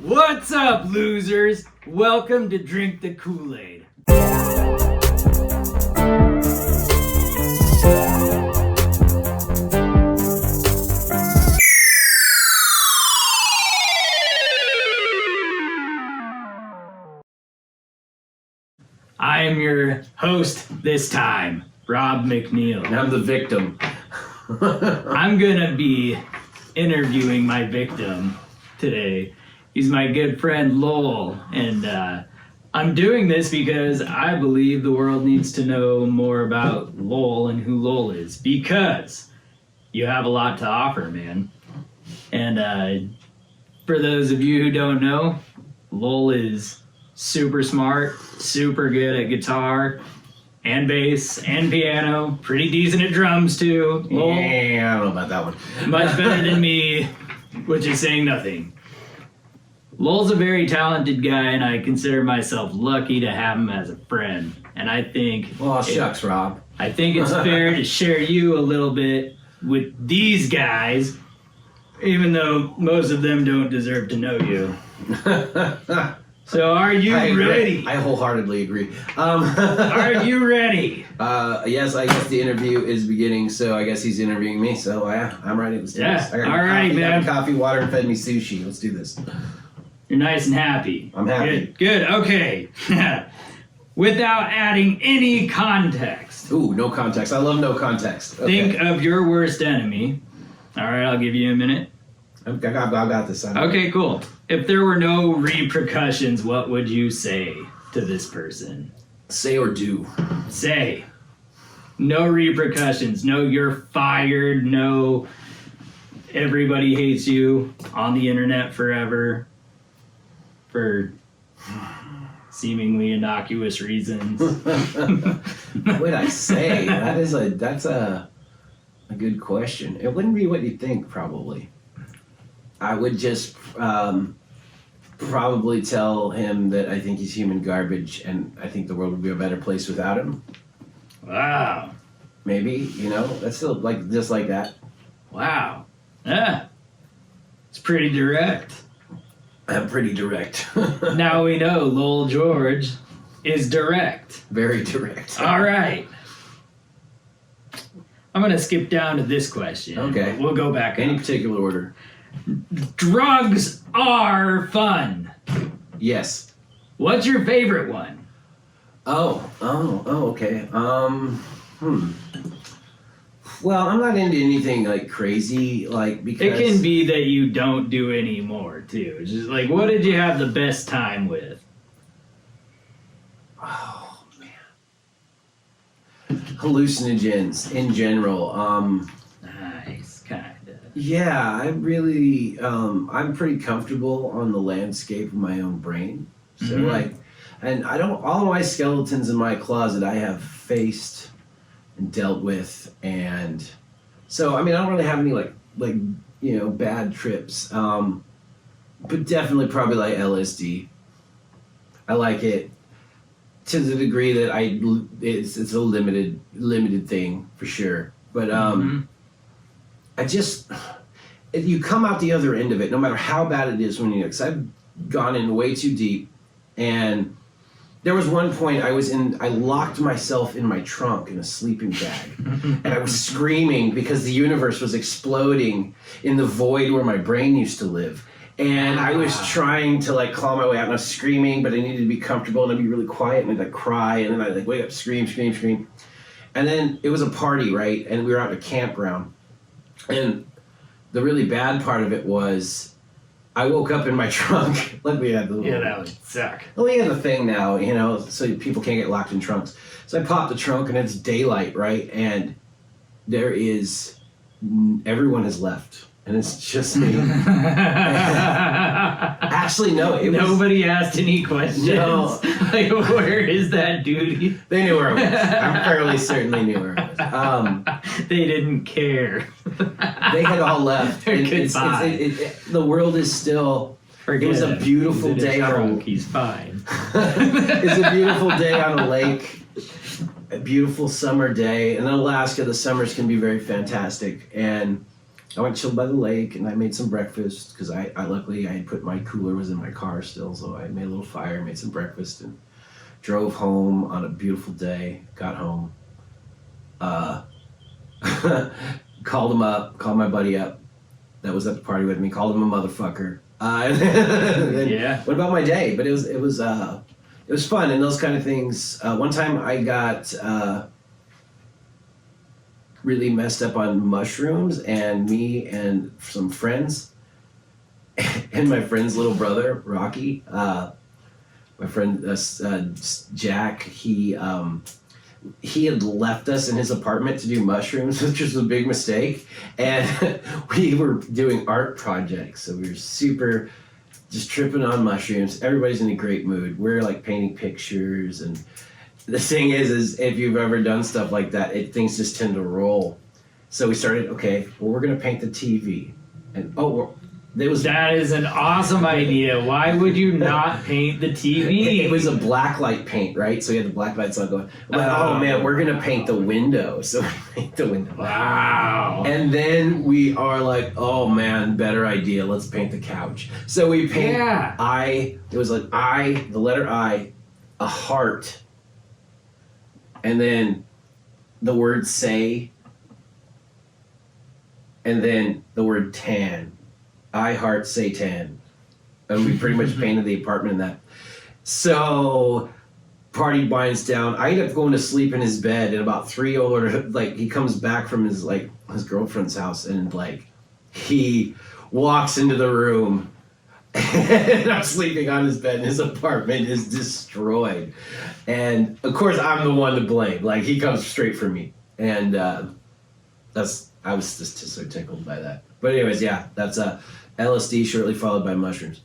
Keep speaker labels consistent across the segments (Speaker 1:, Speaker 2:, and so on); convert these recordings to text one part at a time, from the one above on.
Speaker 1: What's up, losers? Welcome to Drink Da Koolaid. I am your host this time, Rob McNeil.
Speaker 2: And I'm the victim.
Speaker 1: I'm gonna be interviewing my victim today. He's my good friend Lowell, and I'm doing this because I believe the world needs to know more about Lowell and who Lowell is, because you have a lot to offer, man. And for those of you who don't know, Lowell is super smart, super good at guitar and bass and piano, pretty decent at drums too. Lowell,
Speaker 2: Yeah, I don't know about that one.
Speaker 1: much better than me, which is saying nothing. Lowell's a very talented guy, and I consider myself lucky to have him as a friend. And I think,
Speaker 2: Oh, shucks, Rob.
Speaker 1: I think it's fair to share you a little bit with these guys, even though most of them don't deserve to know you. So are you ready?
Speaker 2: I wholeheartedly agree.
Speaker 1: Are you ready?
Speaker 2: Yes, I guess the interview is beginning, so I guess he's interviewing me, so yeah, I'm ready. Let's do this. I got
Speaker 1: all right,
Speaker 2: coffee,
Speaker 1: man.
Speaker 2: got coffee, water, and fed me sushi. Let's do this.
Speaker 1: You're nice and happy.
Speaker 2: I'm happy.
Speaker 1: Good, okay. Without adding any context,
Speaker 2: Ooh, no context. I love no context. Okay.
Speaker 1: think of your worst enemy. All right, I'll give you a minute.
Speaker 2: I've got this.
Speaker 1: Okay, cool. If there were no repercussions, what would you say to this person?
Speaker 2: Say or do.
Speaker 1: Say. No repercussions. No, you're fired. No, everybody hates you on the internet forever for seemingly innocuous reasons.
Speaker 2: What would I say? That's a good question. It wouldn't be what you think, probably. I would just probably tell him that I think he's human garbage, and I think the world would be a better place without him.
Speaker 1: Wow.
Speaker 2: Maybe, that's still just like that.
Speaker 1: Wow. Yeah. It's pretty direct.
Speaker 2: I'm pretty direct.
Speaker 1: Now we know Lowell-George is direct.
Speaker 2: Very direct.
Speaker 1: All right. I'm going to skip down to this question.
Speaker 2: Okay.
Speaker 1: We'll go back
Speaker 2: Any
Speaker 1: up.
Speaker 2: particular order?
Speaker 1: Drugs are fun.
Speaker 2: Yes.
Speaker 1: What's your favorite one?
Speaker 2: Oh, okay. Well, I'm not into anything like crazy, because
Speaker 1: It can be that you don't do anymore, too. It's just like, what did you have the best time with?
Speaker 2: Oh man. Hallucinogens in general.
Speaker 1: Nice, kind of.
Speaker 2: Yeah, I really, I'm pretty comfortable on the landscape of my own brain. So and all my skeletons in my closet I have faced and dealt with, and so, I don't really have any bad trips. But definitely probably like LSD. I like it to the degree that it's a limited thing for sure. But you come out the other end of it, no matter how bad it is because I've gone in way too deep, and there was one point I locked myself in my trunk in a sleeping bag, and I was screaming because the universe was exploding in the void where my brain used to live. And I was trying to claw my way out, and I was screaming, but I needed to be comfortable, and I'd be really quiet, and I'd cry, and then I'd wake up, scream. And then it was a party, right? And we were out in a campground. And the really bad part of it was I woke up in my trunk. We had the
Speaker 1: Yeah, that would suck.
Speaker 2: Well, we have a thing now, so people can't get locked in trunks. So I popped the trunk, and it's daylight, right? And everyone has left, and it's just me. Actually, no.
Speaker 1: Nobody asked any questions.
Speaker 2: No.
Speaker 1: Where is that duty?
Speaker 2: They knew where I was. I'm fairly certain they knew where I was.
Speaker 1: They didn't care.
Speaker 2: They had all left. The world is still...
Speaker 1: Forget
Speaker 2: it was a beautiful day on
Speaker 1: He's fine.
Speaker 2: It's a beautiful day on a lake. A beautiful summer day. And in Alaska, the summers can be very fantastic. And I went chilled by the lake, and I made some breakfast because I luckily I had put my cooler was in my car still, so I made a little fire, made some breakfast, and drove home on a beautiful day. Got home, called my buddy up that was at the party with me, called him a motherfucker.
Speaker 1: Yeah.
Speaker 2: What about my day? But it was fun and those kind of things. One time I got really messed up on mushrooms, and me and some friends and my friend's little brother Rocky, my friend Jack, he had left us in his apartment to do mushrooms, which was a big mistake, and we were doing art projects, so we were super just tripping on mushrooms. Everybody's in a great mood. We're like painting pictures, and the thing is if you've ever done stuff like that, things just tend to roll. So we started, okay, well, we're gonna paint the TV, and
Speaker 1: that is an awesome idea. Why would you not paint the TV?
Speaker 2: It was a black light paint, right? So we had the black lights on going. I'm like, oh man, we're gonna paint the window. So we paint the window.
Speaker 1: Wow.
Speaker 2: And then we are like, oh man, better idea. Let's paint the couch. So we paint it was like the letter I, a heart, and then the word say, and then the word tan. I heart Satan. And we pretty much painted the apartment in that. So party binds down. I end up going to sleep in his bed, and about 3 or like he comes back from his girlfriend's house, and like he walks into the room and I'm sleeping on his bed, and his apartment is destroyed. And of course I'm the one to blame. Like he comes straight for me. And I was just so tickled by that. But anyways, yeah, that's LSD shortly followed by mushrooms.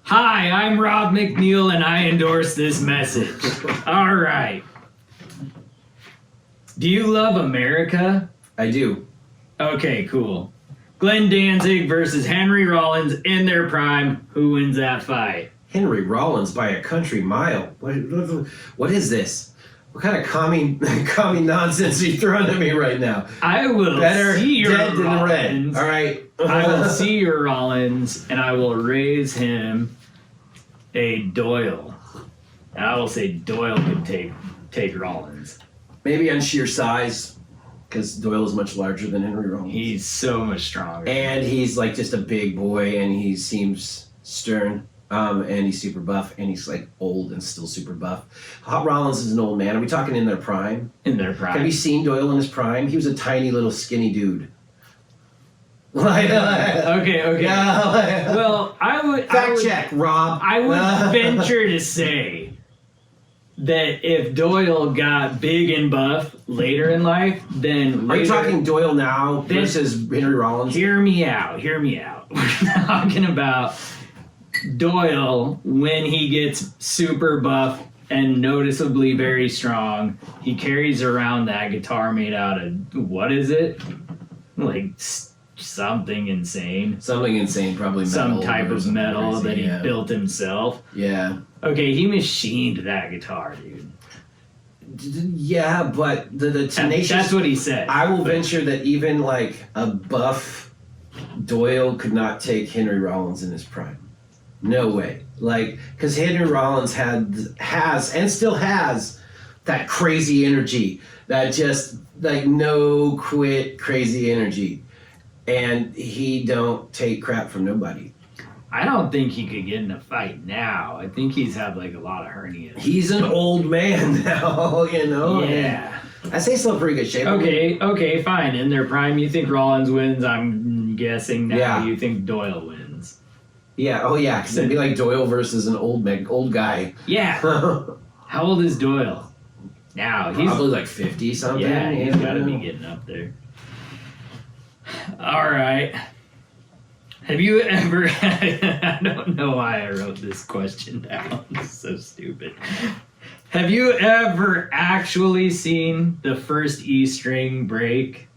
Speaker 1: Hi, I'm Rob McNeil, and I endorse this message. All right. Do you love America?
Speaker 2: I do.
Speaker 1: Okay, cool. Glenn Danzig versus Henry Rollins in their prime. Who wins that fight?
Speaker 2: Henry Rollins by a country mile. What is this? What kind of commie nonsense are you throwing at me right now?
Speaker 1: I will see your
Speaker 2: dead
Speaker 1: Rollins.
Speaker 2: Than red. All right.
Speaker 1: I will see your Rollins, and I will raise him a Doyle. And I will say Doyle could take Rollins.
Speaker 2: Maybe on sheer size, because Doyle is much larger than Henry Rollins.
Speaker 1: He's so much stronger.
Speaker 2: And he's like just a big boy, and he seems stern. And he's super buff, and he's like old and still super buff. Hot Rollins is an old man. Are we talking in their prime?
Speaker 1: In their prime.
Speaker 2: Have you seen Doyle in his prime? He was a tiny little skinny dude. Okay.
Speaker 1: Yeah. Well, I would
Speaker 2: check, Rob.
Speaker 1: I would venture to say that if Doyle got big and buff later in life, then
Speaker 2: are you talking Doyle now versus Henry Rollins?
Speaker 1: Hear me out. We're talking about Doyle when he gets super buff and noticeably very strong. He carries around that guitar made out of, what is it? Like something insane.
Speaker 2: Something insane, probably metal.
Speaker 1: Some type of metal that he built himself.
Speaker 2: Yeah.
Speaker 1: Okay, he machined that guitar, dude.
Speaker 2: Yeah, but the tenacious...
Speaker 1: That's what he said.
Speaker 2: I will venture that even like a buff Doyle could not take Henry Rollins in his prime. No way. Like, because Henry Rollins has and still has that crazy energy, that just like no quit crazy energy, and he don't take crap from nobody.
Speaker 1: I don't think he could get in a fight now. I think he's had like a lot of hernias.
Speaker 2: He's an old man now, you know.
Speaker 1: Yeah.
Speaker 2: I say still in pretty good shape.
Speaker 1: Okay, fine. In their prime, you think Rollins wins. I'm guessing now you think Doyle wins.
Speaker 2: Yeah. Oh yeah. Because it'd be like Doyle versus an old guy.
Speaker 1: Yeah. How old is Doyle? Now he's
Speaker 2: probably like 50 something.
Speaker 1: Yeah, he's got to be getting up there. All right. Have you ever? I don't know why I wrote this question down. It's so stupid. Have you ever actually seen the first E string break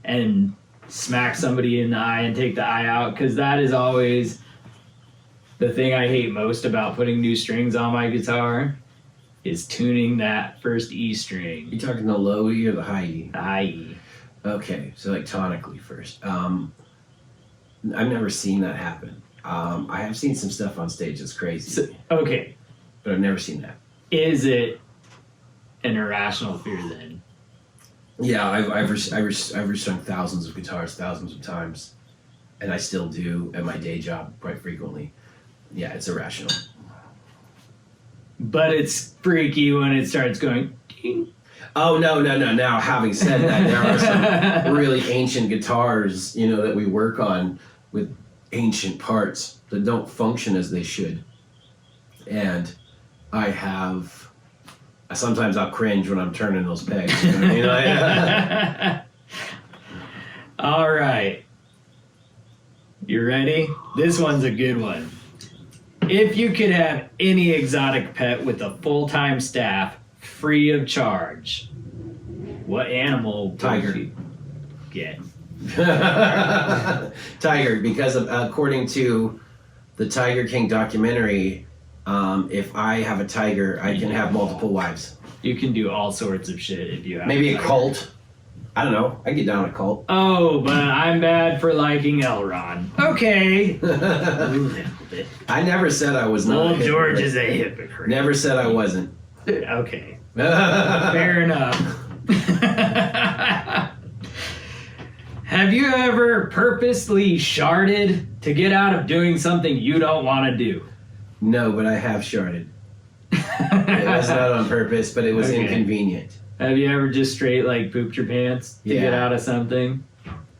Speaker 1: and smack somebody in the eye and take the eye out? Because that is always the thing I hate most about putting new strings on my guitar, is tuning that first E string.
Speaker 2: You talking the low E or the high E?
Speaker 1: The high E.
Speaker 2: Okay, so like tonically first. I've never seen that happen. I have seen some stuff on stage that's crazy,
Speaker 1: Okay.
Speaker 2: but I've never seen that.
Speaker 1: Is it an irrational fear then?
Speaker 2: Yeah, I've resung thousands of guitars thousands of times, and I still do at my day job quite frequently. Yeah, it's irrational.
Speaker 1: But it's freaky when it starts going. Ding.
Speaker 2: Oh no! Now, having said that, there are some really ancient guitars, that we work on with ancient parts that don't function as they should, and sometimes I'll cringe when I'm turning those pegs.
Speaker 1: All right. You ready? This one's a good one. If you could have any exotic pet with a full-time staff, free of charge, what animal would
Speaker 2: Tiger.
Speaker 1: you get?
Speaker 2: Tiger, because according to the Tiger King documentary, if I have a tiger, I can have multiple wives.
Speaker 1: You can do all sorts of shit if you have
Speaker 2: Maybe a
Speaker 1: tiger.
Speaker 2: cult. I don't know. I get down a cult.
Speaker 1: Oh, but I'm bad for liking Elron. Okay. A little bit.
Speaker 2: I never said I was not.
Speaker 1: Lowell-George is a hypocrite.
Speaker 2: Never said I wasn't.
Speaker 1: Okay. Fair enough. Have you ever purposely sharded to get out of doing something you don't want to do?
Speaker 2: No, but I have sharded. It was not on purpose, but it was
Speaker 1: Okay.
Speaker 2: inconvenient.
Speaker 1: Have you ever just straight pooped your pants to get
Speaker 2: Yeah.
Speaker 1: out of something?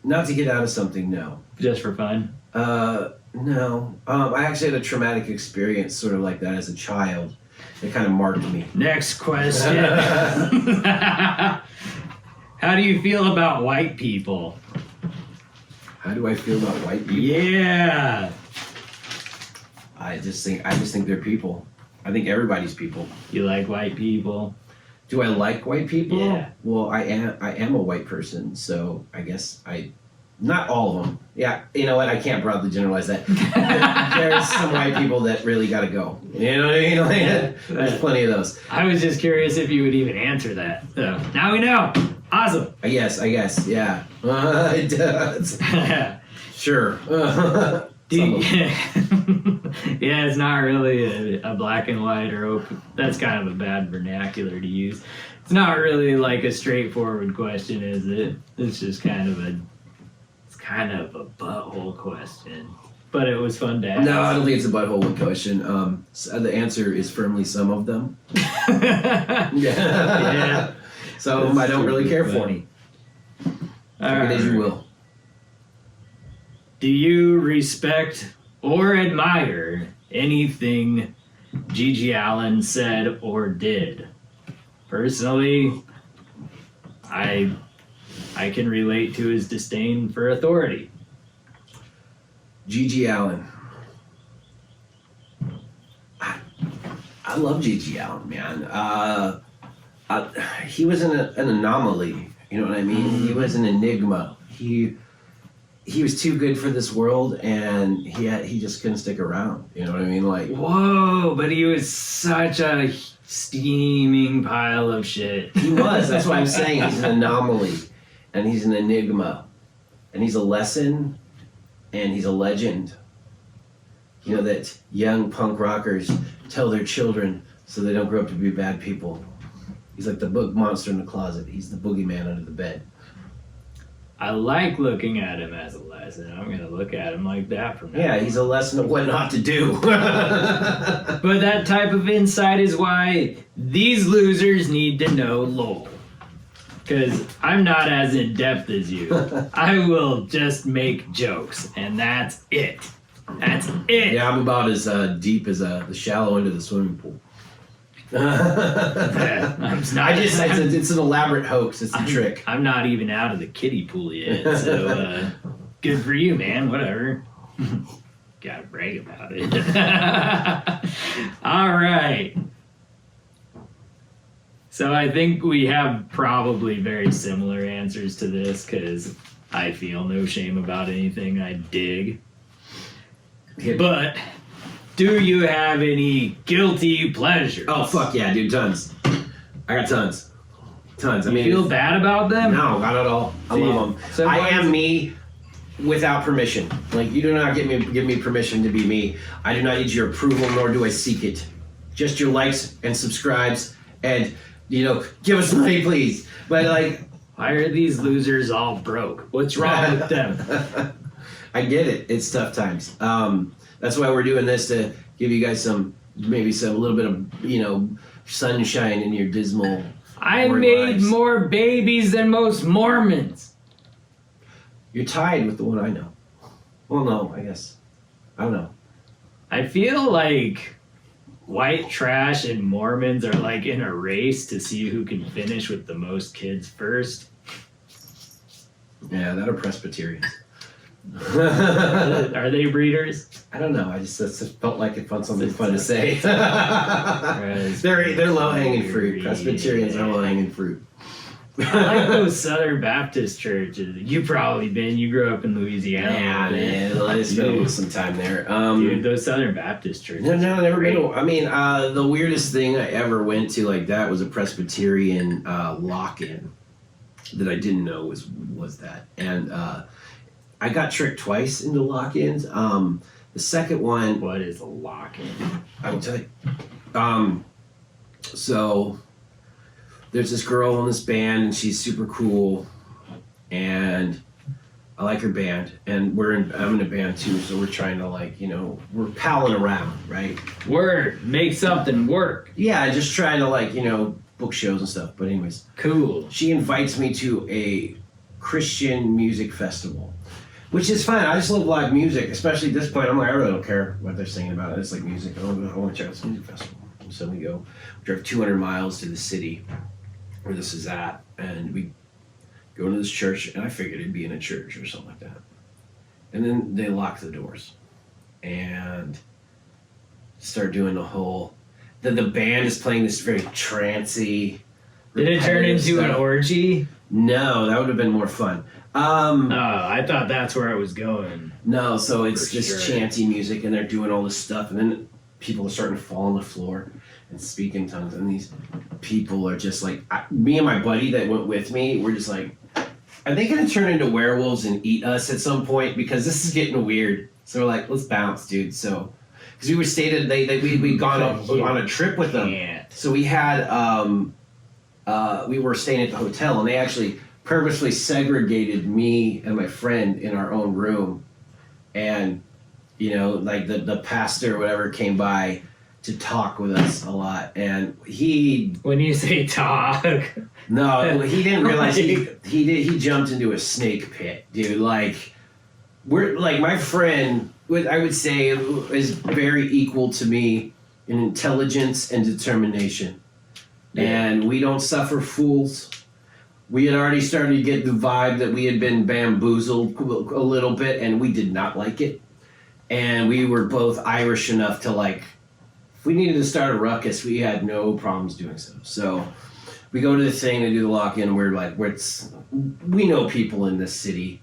Speaker 2: Not to get out of something, no.
Speaker 1: Just for fun?
Speaker 2: No. I actually had a traumatic experience sort of like that as a child. It kind of marked me.
Speaker 1: Next question. How do you feel about white people?
Speaker 2: How do I feel about white people?
Speaker 1: Yeah.
Speaker 2: I just think they're people. I think everybody's people.
Speaker 1: You like white people?
Speaker 2: Do I like white people?
Speaker 1: Yeah.
Speaker 2: Well, I am a white person, so I guess not all of them. Yeah, you know what? I can't broadly generalize that. There's some white people that really got to go. You know what I mean? There's plenty of those.
Speaker 1: I was just curious if you would even answer that. So now we know. Awesome.
Speaker 2: I guess, yeah. It does. Sure.
Speaker 1: Yeah, it's not really a black and white or open. That's kind of a bad vernacular to use. It's not really a straightforward question, is it? It's just kind of a butthole question. But it was fun to ask.
Speaker 2: No, I don't think it's a butthole question. So the answer is firmly some of them.
Speaker 1: Yeah.
Speaker 2: Some of them I don't really care for. Take it as you will.
Speaker 1: Do you respect or admire anything Gigi Allen said or did? Personally, I can relate to his disdain for authority.
Speaker 2: Gigi Allen. I love Gigi Allen, man. He was an anomaly. You know what I mean? He was an enigma. He was too good for this world, and he just couldn't stick around. You know what I mean?
Speaker 1: Whoa, but he was such a steaming pile of shit.
Speaker 2: He was. That's what I'm saying. He's an anomaly, and he's an enigma, and he's a lesson, and he's a legend. You know that young punk rockers tell their children so they don't grow up to be bad people. He's like the book monster in the closet. He's the boogeyman under the bed.
Speaker 1: I like looking at him as a lesson. I'm going to look at him like that from now
Speaker 2: Yeah,
Speaker 1: on.
Speaker 2: he's a lesson of what not to do.
Speaker 1: But that type of insight is why these losers need to know Lowell. Because I'm not as in-depth as you. I will just make jokes, and that's it. That's it.
Speaker 2: Yeah, I'm about as deep as the shallow end of the swimming pool. It's an elaborate hoax. It's a trick.
Speaker 1: I'm not even out of the kiddie pool yet, so good for you, man. Whatever. Gotta brag about it. All right. So I think we have probably very similar answers to this because I feel no shame about anything I dig. But do you have any guilty pleasures?
Speaker 2: Oh, fuck yeah, dude, tons. I got tons. Tons. I
Speaker 1: You
Speaker 2: mean,
Speaker 1: feel bad about them?
Speaker 2: no, not at all. I love them.
Speaker 1: So
Speaker 2: I
Speaker 1: why
Speaker 2: am
Speaker 1: is-
Speaker 2: me without permission. Like, you do not give me permission to be me. I do not need your approval, nor do I seek it. Just your likes and subscribes, and give us money, please. But like,
Speaker 1: Why are these losers all broke? What's wrong with them?
Speaker 2: I get it. It's tough times. That's why we're doing this, to give you guys a little bit of sunshine in your dismal.
Speaker 1: I
Speaker 2: boring
Speaker 1: made
Speaker 2: lives.
Speaker 1: more babies than most Mormons.
Speaker 2: You're tied with the one I know. Well, no, I guess. I don't know.
Speaker 1: I feel like white trash and Mormons are like in a race to see who can finish with the most kids first.
Speaker 2: Yeah, that are Presbyterians.
Speaker 1: Are they breeders?
Speaker 2: I don't know. I just felt like it felt something fun to say.
Speaker 1: Presbyterians.
Speaker 2: they're low hanging fruit. Presbyterians are low hanging fruit.
Speaker 1: I like those Southern Baptist churches. You've probably been. You grew up in Louisiana.
Speaker 2: Yeah, man. I spent some time there.
Speaker 1: Dude, those Southern Baptist churches.
Speaker 2: No, I've never been to. I mean, the weirdest thing I ever went to like that was a Presbyterian lock-in that I didn't know was that. And I got tricked twice into lock-ins. The second one,
Speaker 1: What is a lock-in?
Speaker 2: I will tell you. So there's this girl in this band, and she's super cool, and I like her band, and I'm in a band too, so we're trying to we're palling around, right?
Speaker 1: Word. Make something work.
Speaker 2: Yeah, just trying to book shows and stuff. But anyways,
Speaker 1: Cool.
Speaker 2: she invites me to a Christian music festival, which is fine. I just love live music, especially at this point. I'm like, I really don't care what they're singing about. It's like music. I want to check out this music festival. So we drive 200 miles to the city where this is at, and we go into this church, and I figured it'd be in a church or something like that. And then they lock the doors and start doing the whole. The band is playing this very trancy.
Speaker 1: Did it turn
Speaker 2: repetitive
Speaker 1: into an
Speaker 2: stuff.
Speaker 1: orgy?
Speaker 2: No, that would have been more fun.
Speaker 1: Oh, I thought that's where I was going.
Speaker 2: No, so it's
Speaker 1: For
Speaker 2: this
Speaker 1: sure.
Speaker 2: chanty music, and they're doing all this stuff, and then people are starting to fall on the floor and speak in tongues, and these people are just like, me and my buddy that went with me, we're just like, are they going to turn into werewolves and eat us at some point? Because this is getting weird. So we're like, let's bounce, dude. So, because we were stated, we'd gone on a trip with them.
Speaker 1: Can't.
Speaker 2: So we had, we were staying at the hotel, and they actually purposely segregated me and my friend in our own room. And, the pastor or whatever came by to talk with us a lot. And
Speaker 1: When you say talk,
Speaker 2: no, he didn't realize he jumped into a snake pit, dude. My friend, I would say, is very equal to me in intelligence and determination. And we don't suffer fools. We had already started to get the vibe that we had been bamboozled a little bit, and we did not like it. And we were both Irish enough to if we needed to start a ruckus, we had no problems doing so. So we go to the thing to do the lock-in, and we're like, we know people in this city.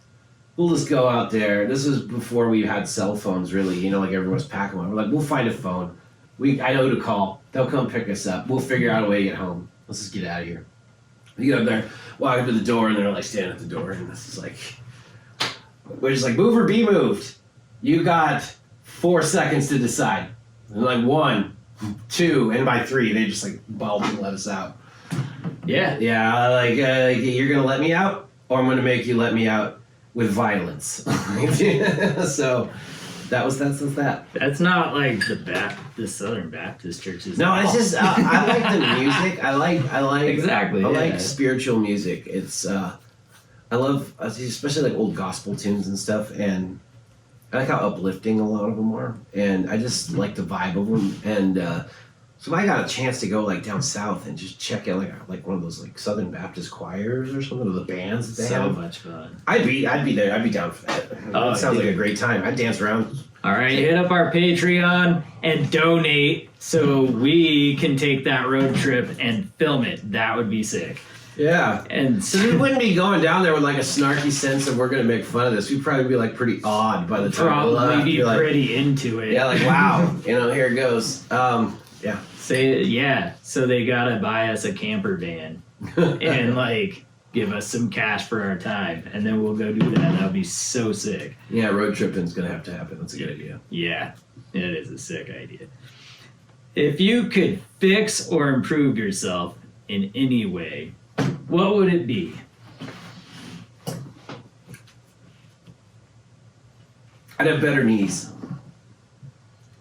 Speaker 2: We'll just go out there. This was before we had cell phones, really. Everyone's packing one. We're like, we'll find a phone. I know who to call. They'll come pick us up. We'll figure out a way to get home. Let's just get out of here. We get up there, walk up to the door, and they're standing at the door, and this is we're just move or be moved. You got 4 seconds to decide. And 1, 2, and by 3, they just balled and let us out.
Speaker 1: yeah.
Speaker 2: Yeah, you're gonna let me out, or I'm gonna make you let me out with violence. So that's that.
Speaker 1: That's not like the Southern Baptist churches.
Speaker 2: No, it's just I like the music. I like
Speaker 1: Exactly,
Speaker 2: I
Speaker 1: yeah.
Speaker 2: like spiritual music. It's I love especially old gospel tunes and stuff, and I like how uplifting a lot of them are, and I just like the vibe of them. And so I got a chance to go down south and just check out one of those Southern Baptist choirs or something, or the bands that they
Speaker 1: So
Speaker 2: have.
Speaker 1: much fun.
Speaker 2: I'd be there. I'd be down for that.
Speaker 1: Oh,
Speaker 2: It sounds like
Speaker 1: dude.
Speaker 2: a great time. I'd dance around.
Speaker 1: All right, hit up our Patreon and donate so we can take that road trip and film it. That would be sick.
Speaker 2: Yeah.
Speaker 1: And
Speaker 2: So we wouldn't be going down there with a snarky sense of we're going to make fun of this. We'd probably be pretty odd by the time we left.
Speaker 1: probably be pretty into it.
Speaker 2: Yeah, wow, here it goes. Yeah.
Speaker 1: So they gotta buy us a camper van and like give us some cash for our time, and then we'll go do that. That would be so sick.
Speaker 2: Yeah, road tripping's gonna have to happen. That's a good idea.
Speaker 1: Yeah, it is a sick idea. If you could fix or improve yourself in any way, what would it be?
Speaker 2: I'd have better knees.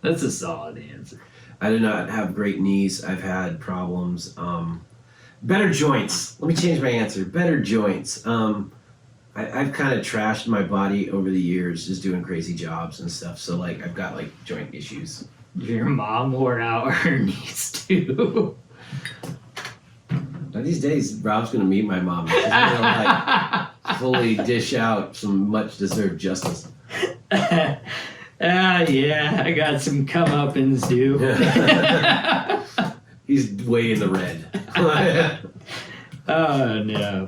Speaker 1: That's a solid answer.
Speaker 2: I do not have great knees. I've had problems. Better joints. Let me change my answer. Better joints. I've kind of trashed my body over the years, just doing crazy jobs and stuff. So like, I've got like joint issues.
Speaker 1: Your mom wore out her knees too.
Speaker 2: Now these days, Rob's gonna meet my mom. She's gonna like fully dish out some much deserved justice.
Speaker 1: Yeah, I got some comeuppance due.
Speaker 2: He's way in the red.
Speaker 1: Oh no.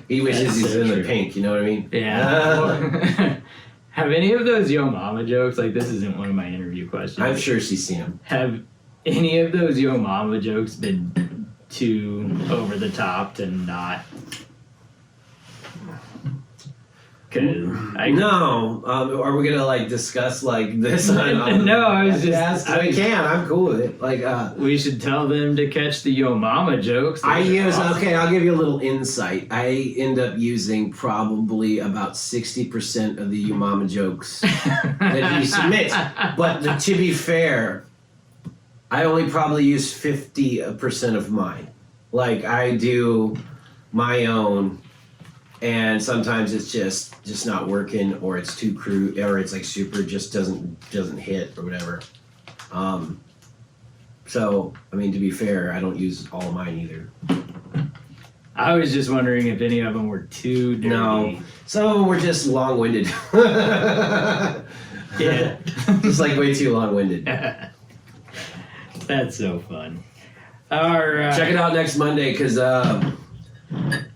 Speaker 2: He wishes
Speaker 1: That's
Speaker 2: he's
Speaker 1: so
Speaker 2: in
Speaker 1: true.
Speaker 2: the pink, you know what I mean?
Speaker 1: Yeah. Have any of those Yo Mama jokes, like this isn't one of my interview questions.
Speaker 2: I'm sure she's seen him.
Speaker 1: Have any of those Yo Mama jokes been too over the top to not?
Speaker 2: No. Are we gonna like discuss like this?
Speaker 1: No, I was just.
Speaker 2: I can. I'm cool with it. Like,
Speaker 1: we should tell them to catch the Yo Mama jokes.
Speaker 2: I use. Okay, I'll give you a little insight. I end up using probably about 60% of the Yo Mama jokes that he submits. But to be fair, I only probably use 50% of mine. Like I do my own. And sometimes it's just not working, or it's too crude, or it's like super just doesn't hit or whatever. So I mean, to be fair, I don't use all of mine either.
Speaker 1: I was just wondering if any of them were too dirty.
Speaker 2: No, some of them were just long-winded.
Speaker 1: Yeah,
Speaker 2: just like way too long-winded.
Speaker 1: That's so fun. All right,
Speaker 2: Check it out next Monday because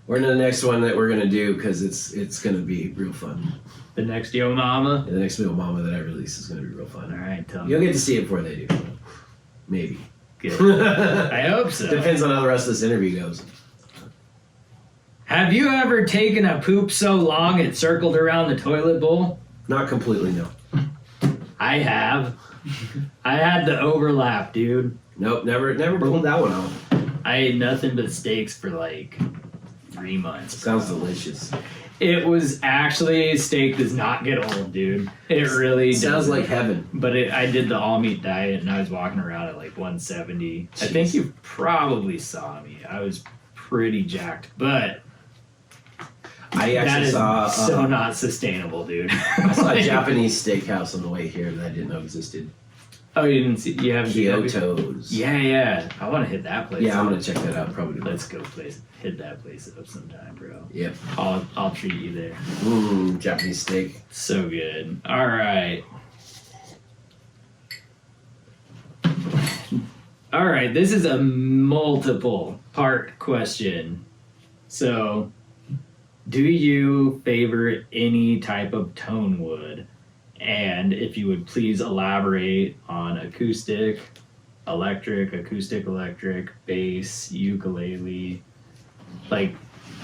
Speaker 2: we're in the next one that we're gonna do because it's gonna be real fun.
Speaker 1: The next Yo Mama.
Speaker 2: And the next Yo Mama that I release is gonna be real fun.
Speaker 1: All right, tell me.
Speaker 2: You'll get to see it before they do. Maybe.
Speaker 1: Good. I hope so.
Speaker 2: Depends on how the rest of this interview goes.
Speaker 1: Have you ever taken a poop so long it circled around the toilet bowl?
Speaker 2: Not completely, no.
Speaker 1: I have. I had the overlap, dude.
Speaker 2: Nope, never pulled that one out.
Speaker 1: I ate nothing but steaks for like 3 months.
Speaker 2: Sounds delicious.
Speaker 1: It was actually, steak does not get old, dude. It really
Speaker 2: sounds
Speaker 1: doesn't.
Speaker 2: like heaven.
Speaker 1: But I did the all meat diet and I was walking around at like 170.
Speaker 2: Jeez.
Speaker 1: I think you probably saw me. I was pretty jacked, but
Speaker 2: I
Speaker 1: that
Speaker 2: actually
Speaker 1: is
Speaker 2: saw
Speaker 1: so not sustainable, dude.
Speaker 2: I saw a Japanese steakhouse on the way here that I didn't know existed.
Speaker 1: Oh, you didn't see? You haven't seen that before?
Speaker 2: Kyoto's.
Speaker 1: Yeah. I want to hit that place.
Speaker 2: Yeah, I'm gonna check that out probably.
Speaker 1: Let's go hit that place up sometime, bro.
Speaker 2: Yep.
Speaker 1: I'll treat you there.
Speaker 2: Japanese steak.
Speaker 1: So good. All right. All right. This is a multiple part question. So, do you favor any type of tone wood? And if you would please elaborate on acoustic, electric, bass, ukulele. Like,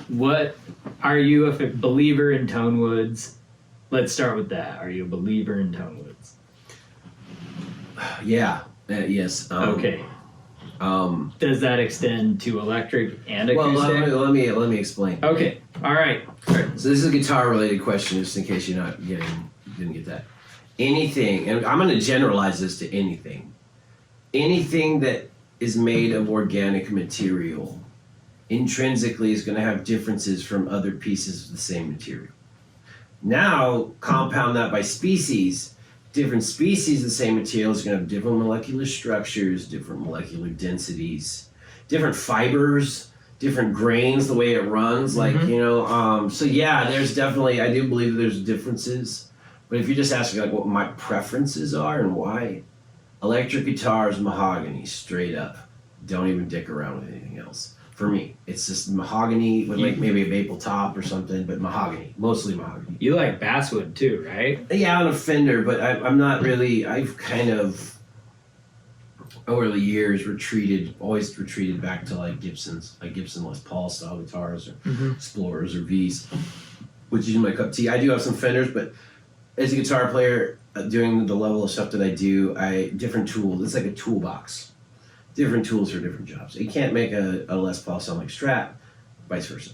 Speaker 1: what are you a believer in tone woods? Let's start with that. Are you a believer in tone woods?
Speaker 2: Yeah. Yes.
Speaker 1: Okay. Does that extend to electric and acoustic?
Speaker 2: Well, let me explain.
Speaker 1: Okay. All right.
Speaker 2: So this is a guitar related question, just in case you're not didn't get that. Anything, and I'm going to generalize this to anything. Anything that is made of organic material intrinsically is going to have differences from other pieces of the same material. Now, compound that by species. Different species of the same material is going to have different molecular structures, different molecular densities, different fibers, different grains, the way it runs. Like, so yeah, there's definitely, I do believe that there's differences. But if you're just asking like what my preferences are and why, electric guitar is mahogany, straight up. Don't even dick around with anything else. For me, it's just mahogany with like maybe a maple top or something, but mahogany, mostly mahogany.
Speaker 1: You like basswood too, right?
Speaker 2: Yeah, on a Fender, but I'm not really. I've kind of over the years always retreated back to like Gibsons, like Gibson Les Paul style guitars or Explorers or V's, which is my cup of tea. I do have some Fenders, but as a guitar player, doing the level of stuff that I do, different tools. It's like a toolbox. Different tools for different jobs. You can't make a Les Paul sound like Strat, vice versa.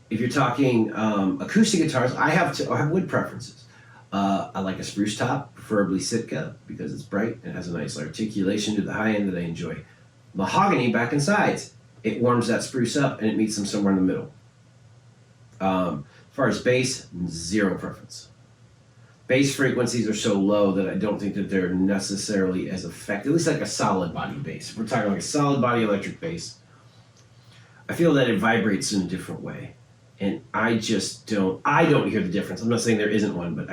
Speaker 2: If you're talking acoustic guitars, I have wood preferences. I like a spruce top, preferably Sitka, because it's bright and has a nice articulation to the high end that I enjoy. Mahogany back and sides. It warms that spruce up and it meets them somewhere in the middle. As far as bass, zero preference. Bass frequencies are so low that I don't think that they're necessarily as effective, at least like a solid body bass. If we're talking like a solid body electric bass, I feel that it vibrates in a different way. And I don't hear the difference. I'm not saying there isn't one, but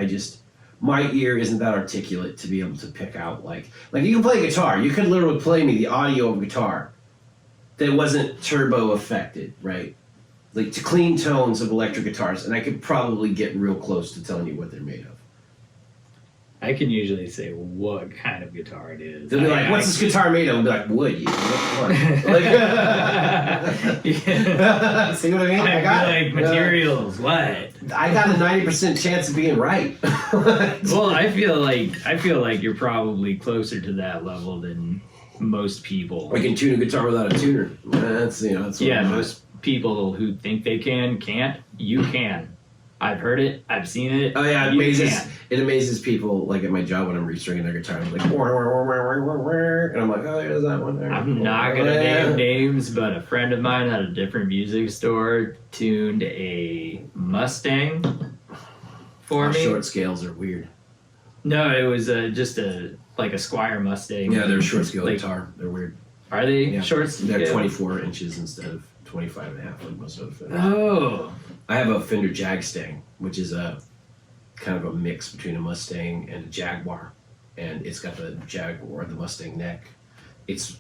Speaker 2: my ear isn't that articulate to be able to pick out like you can play guitar. You could literally play me the audio of a guitar that wasn't turbo affected, right? Like to clean tones of electric guitars, and I could probably get real close to telling you what they're made of.
Speaker 1: I can usually say what kind of guitar it is.
Speaker 2: They'll be like, what's this guitar made of? I'll be like, wood. Yeah. See what I mean? I got
Speaker 1: like materials. What?
Speaker 2: I got a 90% chance of being right.
Speaker 1: Well, I feel like you're probably closer to that level than most people.
Speaker 2: I can tune a guitar without a tuner. That's
Speaker 1: most people who think they can't. You can. I've heard it. I've seen it.
Speaker 2: Oh yeah, it amazes people. Like at my job when I'm restringing their guitar, I'm like, and I'm like, oh, there's that one there.
Speaker 1: I'm not gonna name names, but a friend of mine at a different music store tuned a Mustang for me.
Speaker 2: Short scales are weird.
Speaker 1: No, it was just a Squire Mustang.
Speaker 2: Yeah, they're a short scale guitar. They're weird.
Speaker 1: Are they
Speaker 2: yeah.
Speaker 1: short scale?
Speaker 2: They're 24 inches instead of 25 and a half like most other Fenders.
Speaker 1: Oh.
Speaker 2: I have a Fender Jag-Stang, which is a kind of a mix between a Mustang and a Jaguar, and it's got the Jaguar, the Mustang neck. It's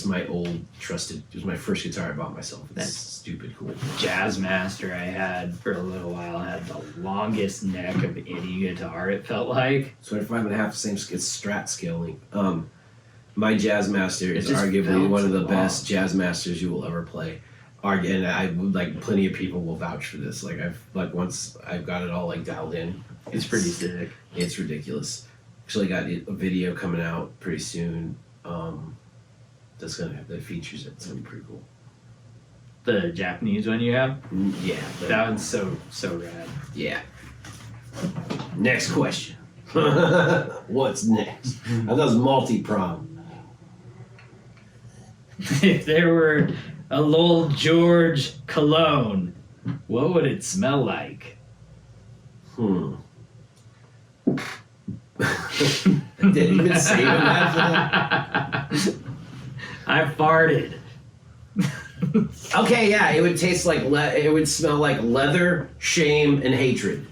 Speaker 2: my old trusted. It was my first guitar I bought myself. It's stupid cool.
Speaker 1: Jazzmaster I had for a little while had the longest neck of any guitar. It felt like
Speaker 2: 25 and a half, same. It's Strat scaling. My Jazzmaster is arguably one of the best Jazzmasters you will ever play. And I like plenty of people will vouch for this. Once I've got it all like dialed in,
Speaker 1: it's pretty sick.
Speaker 2: It's ridiculous. Actually, got a video coming out pretty soon. That features it. It's gonna be pretty cool.
Speaker 1: The Japanese one you have?
Speaker 2: Yeah.
Speaker 1: That one's so rad.
Speaker 2: Yeah. Next question. What's next? That was multiprong.
Speaker 1: If there were a Lowell-George cologne, what would it smell like?
Speaker 2: Didn't even save that for that.
Speaker 1: I farted.
Speaker 2: Okay, yeah, it would taste like it would smell like leather, shame, and hatred.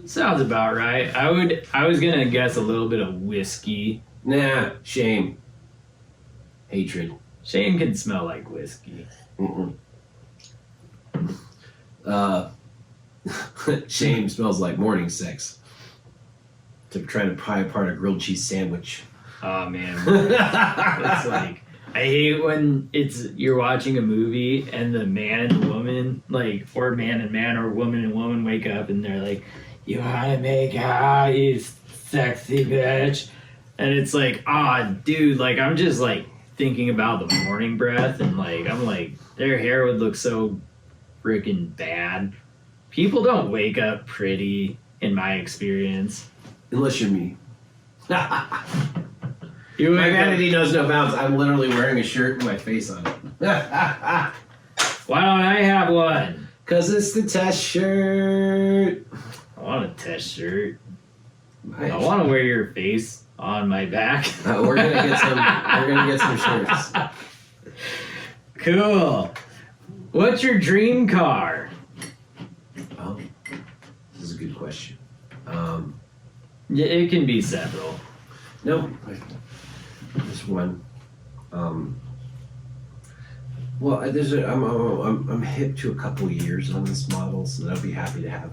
Speaker 1: Sounds about right. I was gonna guess a little bit of whiskey.
Speaker 2: Nah, shame. Hatred.
Speaker 1: Shame can smell like whiskey.
Speaker 2: Shame smells like morning sex. It's like trying to pry apart a grilled cheese sandwich.
Speaker 1: Oh man. It's like I hate when you're watching a movie and the man and the woman, or man and man or woman and woman wake up and they're like, you wanna make out, you sexy bitch? And it's like, dude, I'm just thinking about the morning breath and I'm like, their hair would look so freaking bad. People don't wake up pretty in my experience.
Speaker 2: Unless you're me. My vanity knows no bounds. I'm literally wearing a shirt with my face on it.
Speaker 1: Why don't I have one?
Speaker 2: Because it's the test shirt.
Speaker 1: I want a test shirt. I want to wear your face on my back.
Speaker 2: We're gonna get some shirts.
Speaker 1: Cool. What's your dream car?
Speaker 2: Oh, this is a good question.
Speaker 1: Yeah, it can be several.
Speaker 2: No, just one. Well, I'm hip to a couple years on this model, so that I'll be happy to have.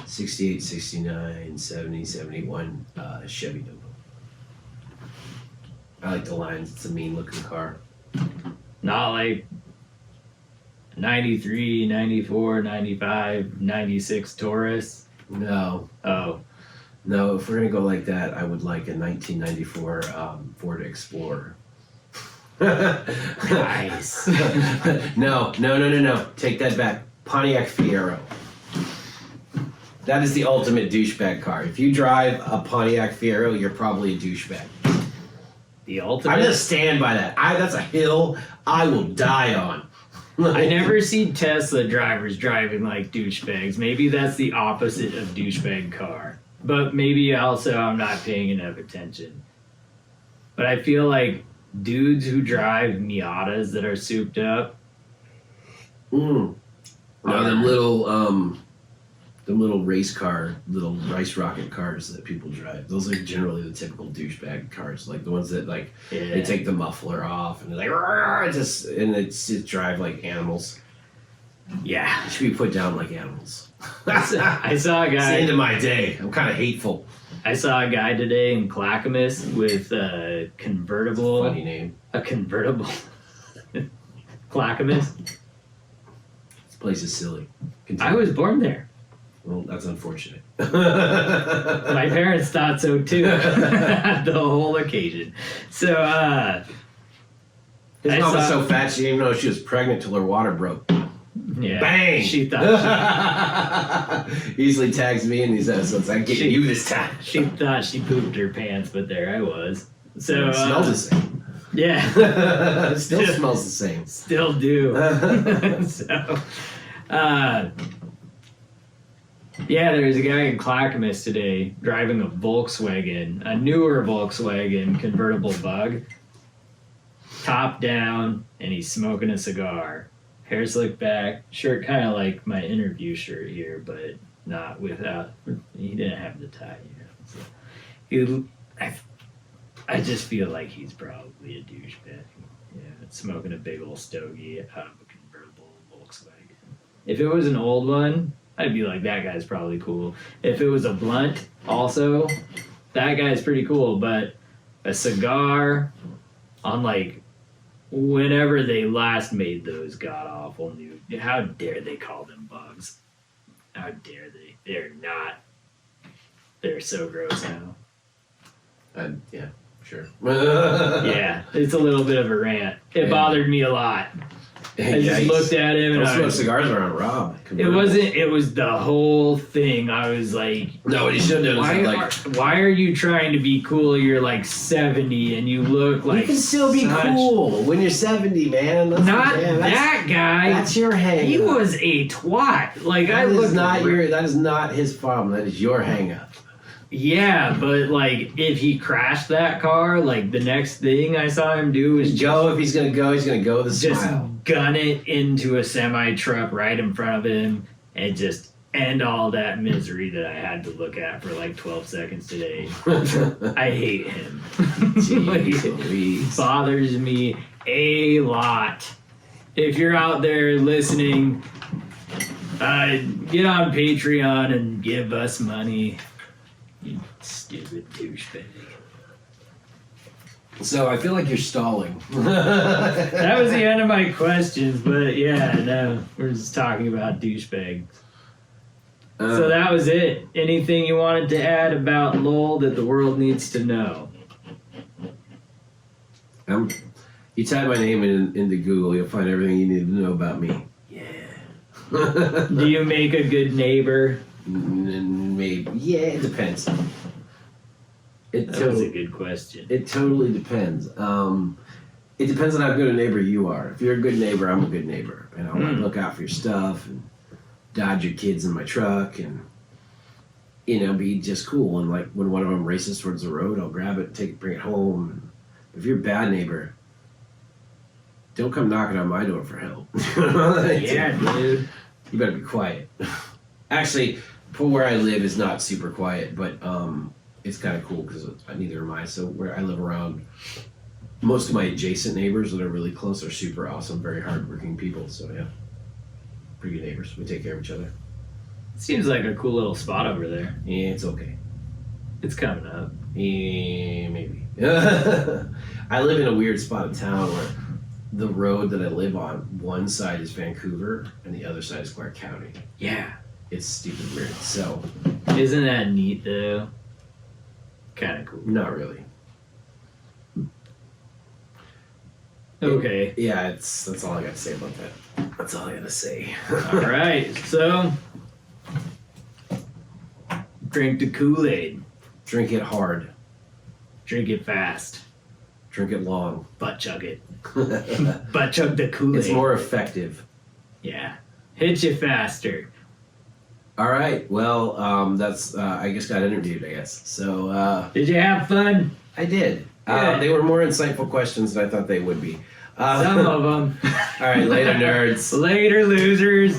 Speaker 2: 68, 69, 70, 71 Chevy Nova. I like the lines. It's a mean looking car.
Speaker 1: Not like 93, 94, 95, 96 Taurus.
Speaker 2: No.
Speaker 1: Oh.
Speaker 2: No, if we're going to go like that, I would like a 1994 Ford Explorer.
Speaker 1: Nice.
Speaker 2: No. Take that back. Pontiac Fiero. That is the ultimate douchebag car. If you drive a Pontiac Fiero, you're probably a douchebag.
Speaker 1: The ultimate?
Speaker 2: I'm going to stand by that. That's a hill I will die on.
Speaker 1: I never see Tesla drivers driving like douchebags. Maybe that's the opposite of douchebag car. But maybe also I'm not paying enough attention. But I feel like dudes who drive Miatas that are souped up.
Speaker 2: No, them little race car, little rice rocket cars that people drive. Those are generally the typical douchebag cars, like the ones that they take the muffler off and they're like just drive like animals.
Speaker 1: Yeah,
Speaker 2: it should be put down like animals.
Speaker 1: I saw a guy.
Speaker 2: It's the end of my day. I'm kind of hateful.
Speaker 1: I saw a guy today in Clackamas with a convertible.
Speaker 2: Funny name.
Speaker 1: A convertible. Clackamas.
Speaker 2: This place is silly.
Speaker 1: Continue. I was born there.
Speaker 2: Well, that's unfortunate.
Speaker 1: My parents thought so too. The whole occasion. So,
Speaker 2: his mom was so fat she didn't even know she was pregnant till her water broke.
Speaker 1: Yeah.
Speaker 2: Bang!
Speaker 1: She thought
Speaker 2: he usually tags me in these episodes. I get you this time.
Speaker 1: She thought she pooped her pants, but there I was. So
Speaker 2: it smells the same.
Speaker 1: Yeah.
Speaker 2: It still smells the same.
Speaker 1: Still do. So, yeah, there was a guy in Clackamas today driving a Volkswagen, a newer Volkswagen convertible bug, top down, and he's smoking a cigar. Hair slicked back, shirt kind of like my interview shirt here, but not without. He didn't have the tie, So I just feel like he's probably a douchebag. Yeah, smoking a big old stogie out of a convertible Volkswagen. If it was an old one, I'd be like, that guy's probably cool. If it was a blunt, also, that guy's pretty cool. But a cigar on like whenever they last made those god awful new. How dare they call them bugs? How dare they? They're not. They're so gross now.
Speaker 2: Yeah, sure.
Speaker 1: Yeah, it's a little bit of a rant. It bothered me a lot. I just looked at him and
Speaker 2: I smoke cigars around Rob.
Speaker 1: It wasn't. It was the whole thing. I was like,
Speaker 2: no, what you should do is
Speaker 1: why are you trying to be cool? You're like 70 and you look like
Speaker 2: you can still be cool when you're 70, man.
Speaker 1: Not that guy.
Speaker 2: That's your hang.
Speaker 1: He was a twat. Like
Speaker 2: that is not his problem. That is your hang up.
Speaker 1: Yeah, but like if he crashed that car, like the next thing I saw him do was
Speaker 2: if he's gonna go with a
Speaker 1: just
Speaker 2: smile.
Speaker 1: Gun it into a semi truck right in front of him and just end all that misery that I had to look at for like 12 seconds today. I hate him. He bothers me a lot. If you're out there listening, get on Patreon and give us money. You stupid douchebag.
Speaker 2: So I feel like you're stalling.
Speaker 1: That was the end of my questions, but yeah, no, we're just talking about douchebags. So that was it. Anything you wanted to add about Lowell that the world needs to know?
Speaker 2: You type my name into Google, you'll find everything you need to know about me.
Speaker 1: Yeah. Do you make a good neighbor?
Speaker 2: Maybe. Yeah, it depends.
Speaker 1: That was a good question.
Speaker 2: It totally depends. It depends on how good a neighbor you are. If you're a good neighbor, I'm a good neighbor. And I'll look out for your stuff and dodge your kids in my truck and, be just cool. And like when one of them races towards the road, I'll grab it, bring it home. If you're a bad neighbor, don't come knocking on my door for help.
Speaker 1: Yeah, dude.
Speaker 2: You better be quiet. Actually, where I live is not super quiet, but it's kind of cool because neither am I. So where I live around, most of my adjacent neighbors that are really close are super awesome, very hardworking people. So yeah, pretty good neighbors. We take care of each other.
Speaker 1: Seems like a cool little spot over there.
Speaker 2: Yeah, it's okay.
Speaker 1: It's coming up.
Speaker 2: Yeah, maybe. I live in a weird spot of town where the road that I live on, one side is Vancouver and the other side is Clark County.
Speaker 1: Yeah.
Speaker 2: It's stupid weird. So,
Speaker 1: Isn't that neat though? Kind of cool.
Speaker 2: not really.
Speaker 1: Okay.
Speaker 2: Yeah, that's all I got to say about that. That's all I got to say.
Speaker 1: All right. So, drink the Kool-Aid.
Speaker 2: Drink it hard.
Speaker 1: Drink it fast.
Speaker 2: Drink it long.
Speaker 1: Butt chug it. Butt chug the Kool-Aid.
Speaker 2: It's more effective.
Speaker 1: Yeah. Hit you faster.
Speaker 2: All right. Well, that's I just got interviewed, I guess. So
Speaker 1: Did you have fun?
Speaker 2: I did.
Speaker 1: Good.
Speaker 2: They were more insightful questions than I thought they would be.
Speaker 1: Some of them.
Speaker 2: All right, later, nerds.
Speaker 1: Later, losers.